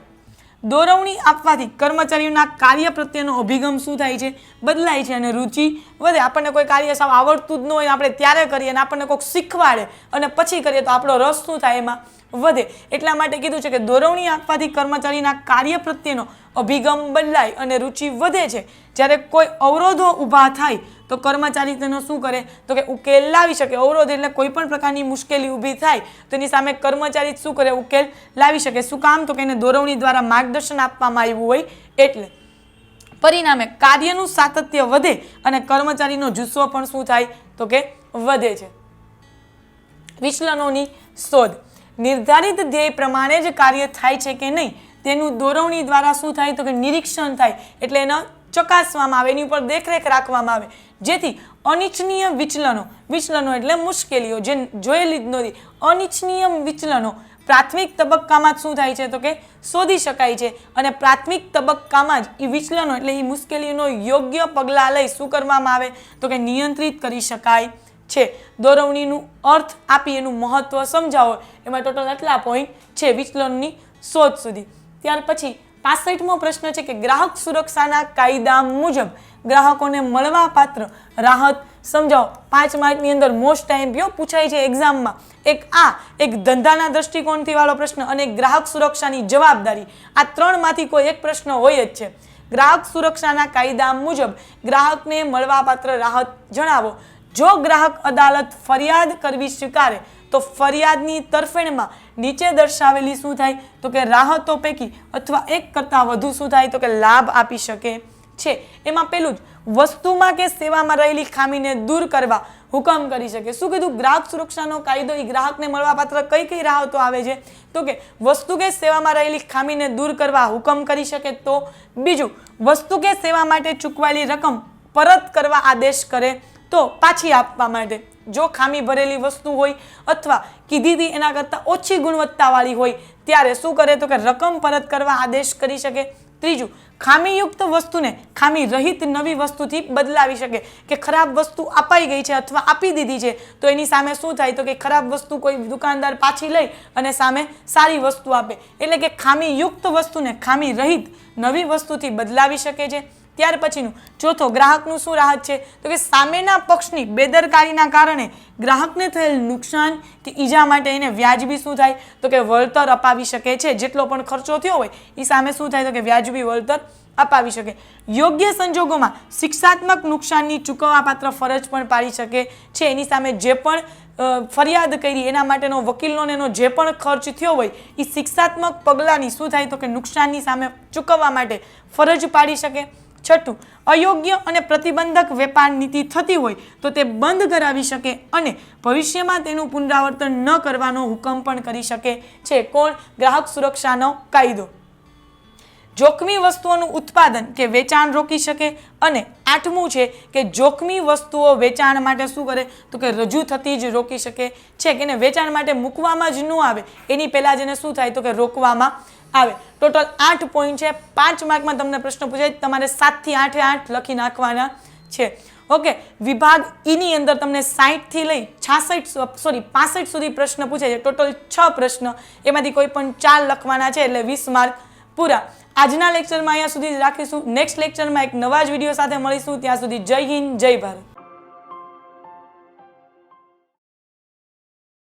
દોરવણી આપવાથી કર્મચારીઓના કાર્ય પ્રત્યેનો અભિગમ શું થાય છે બદલાય છે અને રુચિ વધે. આપણને કોઈ કાર્ય સાવ આવડતું જ ન હોય આપણે ત્યારે કરીએ અને આપણને કોઈક શીખવાડે અને પછી કરીએ તો આપણો રસ શું થાય એમાં વધે. એટલા માટે કીધું છે કે દોરવણી આપવાથી કર્મચારીના કાર્ય પ્રત્યેનો અભિગમ બદલાય અને રુચિ વધે છે. જ્યારે કોઈ અવરોધો ઊભા થાય તો કર્મચારી તેનો શું કરે તો કે ઉકેલ લાવી શકે. અવરોધ એટલે કોઈ પણ પ્રકારની મુશ્કેલી ઊભી થાય તો એની સામે કર્મચારી શું કરે ઉકેલ લાવી શકે. શું કામ તો કે એને દોરવણી દ્વારા માર્ગદર્શન આપવામાં આવ્યું હોય એટલે. પરિણામે કાર્યનું સાતત્ય વધે અને કર્મચારીનો જુસ્સો પણ શું થાય તો કે વધે છે. વિચલનોની શોધ. નિર્ધારિત ધ્યેય પ્રમાણે જ કાર્ય થાય છે કે નહીં તેનું દોરવણી દ્વારા શું થાય તો કે નિરીક્ષણ થાય. એટલે એનો ચકાસવામાં આવે, એની ઉપર દેખરેખ રાખવામાં આવે, જેથી અનિચ્છનીય વિચલનો એટલે મુશ્કેલીઓ જે જોયેલી જ નહોતી, અનિચ્છનીય વિચલનો પ્રાથમિક તબક્કામાં જ શું થાય છે તો કે શોધી શકાય છે. અને પ્રાથમિક તબક્કામાં જ એ વિચલનો એટલે એ મુશ્કેલીઓનો યોગ્ય પગલાં લઈ શું કરવામાં આવે તો કે નિયંત્રિત કરી શકાય છે. દોરવણીનું અર્થ આપી એનું મહત્વ સમજાવો. એમાં ટોટલ આટલા પોઈન્ટ છે વિચલનની શોધ સુધી. ત્યાર પછી 65મો પ્રશ્ન છે કે ગ્રાહક સુરક્ષાના કાયદા મુજબ ગ્રાહકોને મળવાપાત્ર રાહત સમજાવો. 5 માર્કની અંદર મોસ્ટ ટાઈમ પૂછાય છે એક્ઝામમાં. એક ધંધાના દ્રષ્ટિકોણથી વાળો પ્રશ્ન અને ગ્રાહક સુરક્ષાની જવાબદારી. આ ત્રણમાંથી કોઈ એક પ્રશ્ન હોય જ છે. ગ્રાહક સુરક્ષાના કાયદા મુજબ ગ્રાહકને મળવાપાત્ર રાહત જણાવો. જો ગ્રાહક અદાલત ફરિયાદ કરવી સ્વીકારે તો ફરિયાદની તરફેણમાં નીચે દર્શાવેલી શું થાય તો કે રાહતો પૈકી અથવા એક કરતાં વધુ શું થાય તો કે લાભ આપી શકે છે. એમાં પેલું જ વસ્તુમાં કે સેવામાં રહેલી ખામીને દૂર કરવા હુકમ કરી શકે. શું કીધું? ગ્રાહક સુરક્ષાનો કાયદો એ ગ્રાહકને મળવાપાત્ર કઈ કઈ રાહતો આવે છે તો કે વસ્તુ કે સેવામાં રહેલી ખામીને દૂર કરવા હુકમ કરી શકે. તો બીજું વસ્તુ કે સેવા માટે ચૂકવાયેલી રકમ પરત કરવા આદેશ કરે તો પાછી આપવા માટે. જો ખામી ભરેલી વસ્તુ હોય અથવા કીધીથી એના કરતાં ઓછી ગુણવત્તાવાળી હોય ત્યારે શું કરે તો કે રકમ પરત કરવા આદેશ કરી શકે. ત્રીજું ખામીયુક્ત વસ્તુને ખામી રહિત નવી વસ્તુથી બદલાવી શકે. કે ખરાબ વસ્તુ અપાઈ ગઈ છે અથવા આપી દીધી છે તો એની સામે શું થાય તો કે ખરાબ વસ્તુ કોઈ દુકાનદાર પાછી લઈ અને સામે સારી વસ્તુ આપે. એટલે કે ખામીયુક્ત વસ્તુને ખામી રહિત નવી વસ્તુથી બદલાવી શકે છે. ત્યાર પછીનું ચોથો ગ્રાહકનું શું રાહત છે તો કે સામેના પક્ષની બેદરકારીના કારણે ગ્રાહકને થયેલ નુકસાન કે ઈજા માટે એને વ્યાજબી શું થાય તો કે વળતર અપાવી શકે છે. જેટલો પણ ખર્ચો થયો હોય એ સામે શું થાય તો કે વ્યાજબી વળતર અપાવી શકે. યોગ્ય સંજોગોમાં શિક્ષાત્મક નુકસાનની ચૂકવવાપાત્ર ફરજ પણ પાડી શકે છે. એની સામે જે પણ ફરિયાદ કરી એના માટેનો વકીલનો એનો જે પણ ખર્ચ થયો હોય એ શિક્ષાત્મક પગલાંની શું થાય તો કે નુકસાનની સામે ચૂકવવા માટે ફરજ પાડી શકે. છઠ્ઠું અયોગ્ય અને પ્રતિબંધક વેપાર નીતિ થતી હોય તો તે બંધ કરાવી શકે અને ભવિષ્યમાં તેનું પુનરાવર્તન ન કરવાનો હુકમ પણ કરી શકે છે. કોણ? ગ્રાહક સુરક્ષાનો કાયદો. જોખમી વસ્તુઓનું ઉત્પાદન કે વેચાણ રોકી શકે. અને 8મું છે કે જોખમી વસ્તુઓ વેચાણ માટે શું કરે તો કે રજૂ થતી જ રોકી શકે છે. કે એને વેચાણ માટે મૂકવામાં જ ન આવે એની પહેલાં જ એને શું થાય તો કે રોકવામાં આવે. ટોટલ 8 પોઈન્ટ છે. 5 માર્કમાં તમને પ્રશ્ન પૂછાય તમારે 7 થી 8 8 લખી નાખવાના છે. ઓકે. વિભાગ ઈની અંદર તમને 60 થી લઈ 65 સુધી પ્રશ્ન પૂછાય છે. ટોટલ 6 પ્રશ્ન, એમાંથી કોઈ પણ 4 લખવાના છે એટલે 20 માર્ક પૂરા. આજના લેક્ચરમાં અહીંયા સુધી જ રાખીશું. નેક્સ્ટ લેક્ચરમાં એક નવા જ વિડીયો સાથે મળીશું. ત્યાં સુધી જય હિન્દ, જય ભારત.